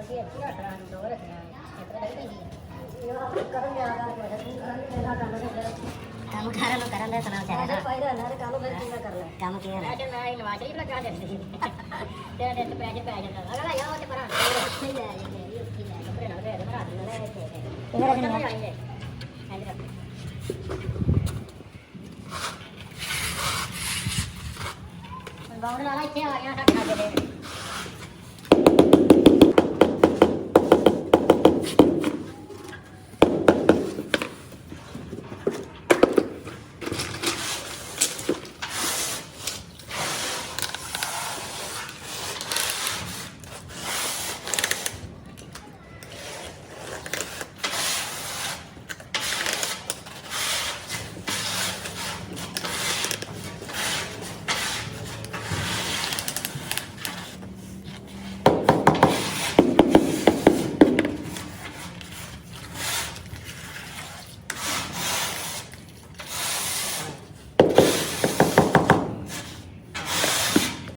ਅਸੀਂ ਅੱਛੀ ਰੱਖਣਾ ਦੋ ਰੱਖਣਾ ਇਤਰਾ ਨਹੀਂ ਪੈਂਦੀ ਇਹ ਕਰਨ ਲਿਆ ਕਰ ਤੂੰ ਕਰਨ ਨਹੀਂ ਦੇਣਾ ਕੰਮ ਕਰਨ ਦਾ ਸੁਣਾ ਚਾਹੀਦਾ ਪਾਇਦਾ ਨਾ ਕੰਮ ਫਿਰ ਕੀ ਕਰ ਲੈ ਕੰਮ ਕੀ ਹੈ ਮੈਂ ਇਨਵਾਟਰ ਹੀ ਲਗਾ ਦਿੰਦੀ ਤੇ ਤੇ ਪੈਸੇ ਪੈ ਜਾਂਦਾ ਅਗਲਾ ਯਾਰ ਤੇ ਪਰਾਂ ਉੱਥੇ ਲੈ ਜਾਂਦੇ ਉੱਥੇ ਲੈ ਕੱਪੜੇ ਨਾਲ ਦੇ ਰਾਤ ਨੂੰ ਲੈ ਕੇ ਇਹਨਾਂ ਰੱਖਣਾ ਆਏਗੇ ਐਂਡ ਰੱਖ ਬਾਉਣ ਵਾਲਾ ਇੱਥੇ ਆ ਗਿਆ ਸਾਡੇ ਨਾਲ ਦੇ